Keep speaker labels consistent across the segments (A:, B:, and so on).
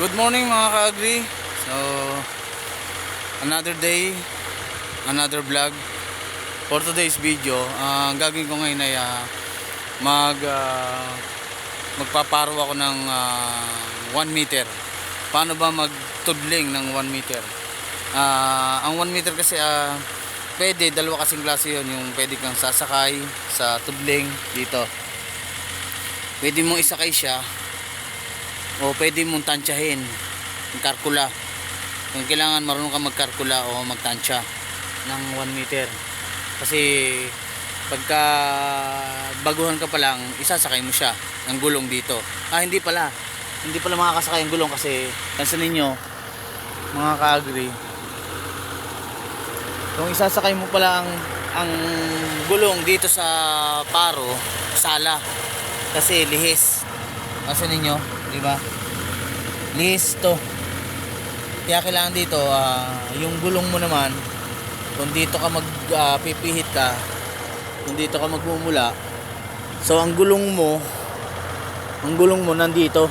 A: Good morning mga ka-agri. So, another day, another vlog. For today's video, ang gagawin ko ngayon ay magpaparo ako ng 1 meter. Paano ba magtudling ng 1 meter? Ang 1 meter kasi pwede, dalawa kasing klase yun. Yung pwede kang sasakay sa tudling dito. Pwede mong isakay siya o pwede mong tansyahin yung karkula. Kung kailangan marunong ka magkarkula o magtansya ng 1 meter, kasi pagka baguhan ka pa lang, isasakay mo siya ng gulong dito. Hindi pala makakasakay ang gulong kasi pansin ninyo mga ka-agri, kung isasakay mo pala ang gulong dito sa paro, sala, kasi lihis. Pansin ninyo, di ba? Lihis to. Kaya kailangan dito yung gulong mo naman, kung dito ka magpipihit ka, kung dito ka magmumula, so ang gulong mo nandito,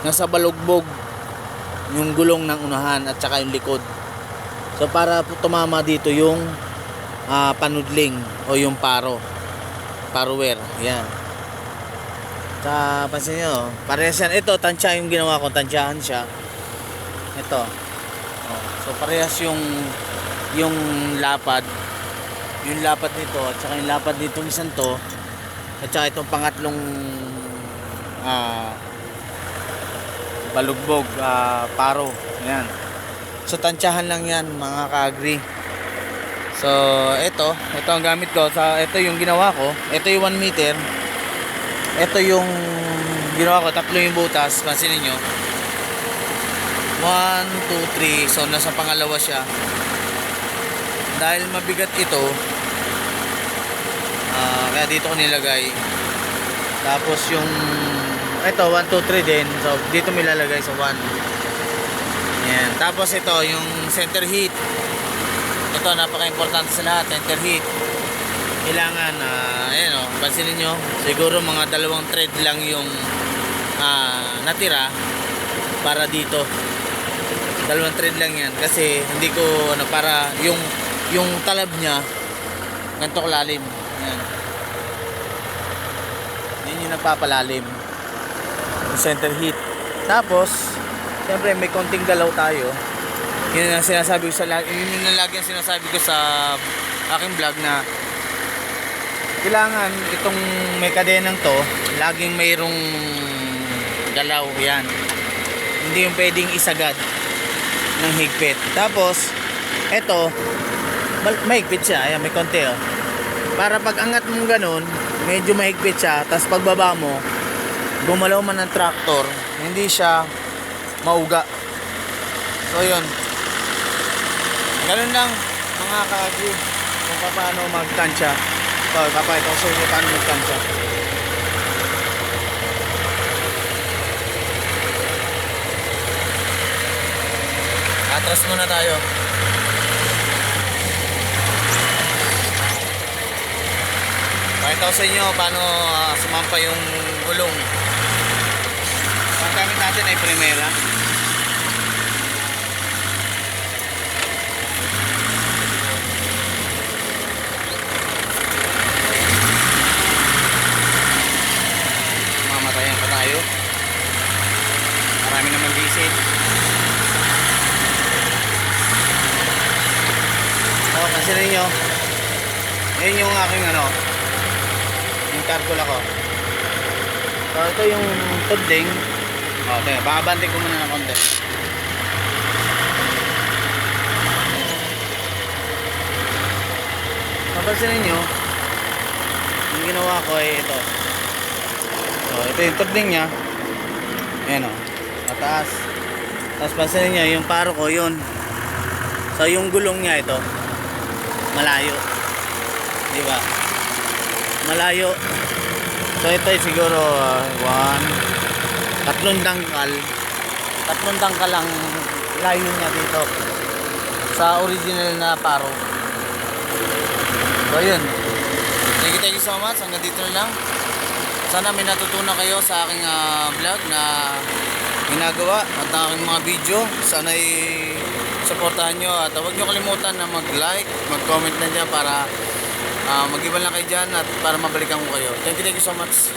A: nasa balugbog yung gulong ng unahan at saka yung likod. So para tumama dito yung panudling o yung parower. Yan. Sa pansin nyo, parehas yan. Ito, tansya yung ginawa ko, tansyahan siya. Ito. So parehas yung lapad. Yung lapad nito at saka yung lapad nitong isang to at saka itong pangatlong balugbog, paro. Ayan. So tansyahan lang yan mga ka-agri. So ito ang gamit ko. Ito yung ginawa ko. Ito yung 1 meter. Ito yung ginawa ko. Tatlo yung butas. Pansin niyo. 1, 2, 3. So nasa pangalawa siya. Dahil mabigat ito, kaya dito ko nilagay. Tapos yung ito 1, 2, 3 din. So dito may lalagay sa 1. Yan. Tapos ito yung center heat. Ito napaka-importante sa lahat, center heat. Kailangan ayan pansin niyo, siguro mga 2 thread lang yung natira para dito. 2 thread lang yan kasi hindi ko para yung talab niya ganito kalalim. Yan. Yan yung nagpapalalim. Yung center heat. Tapos siyempre may konting galaw tayo. Yun ang sinasabi ko yun yung lagi ang sinasabi ko sa aking vlog na kailangan itong may kadenang to laging mayroong galaw. Yan. Hindi yung pwedeng isagad ng higpit. Tapos eto mahigpit siya. Ayan, may konti para pag angat mo ganun medyo mahigpit siya. Tapos pagbaba mo gumalaw man ng tractor hindi siya mauga. So yun, ganun lang mga ka-agri kung paano magtansya. So papakita ko sa inyo paano magtansya. Atras muna tayo. Pakita ko sa inyo paano sumampa yung gulong. Ang gamit natin ay primera. Mamatayan pa tayo. Marami naman diesel. Pansin ninyo, yun yung aking yung cargola ko. So ito yung tudling. Bakabanting ko muna ng konti. Mapansin ninyo, yung ginawa ko ay ito. So ito yung tudling nya. Ayan mataas. Tapos pansin ninyo, yung paro ko yun. So yung gulong nya ito malayo, di ba? Malayo. So ito ay siguro 3 dangkal ang layo niya dito sa original na paro. So yun, thank you so much. Hanggang dito na lang. Sana may natutunan kayo sa aking vlog na ginagawa at ang aking mga video. Sana supportahan nyo at huwag nyo kalimutan na mag-like, mag-comment na dyan para mag-iwan lang kayo dyan at para mabalikan ko kayo. Thank you so much.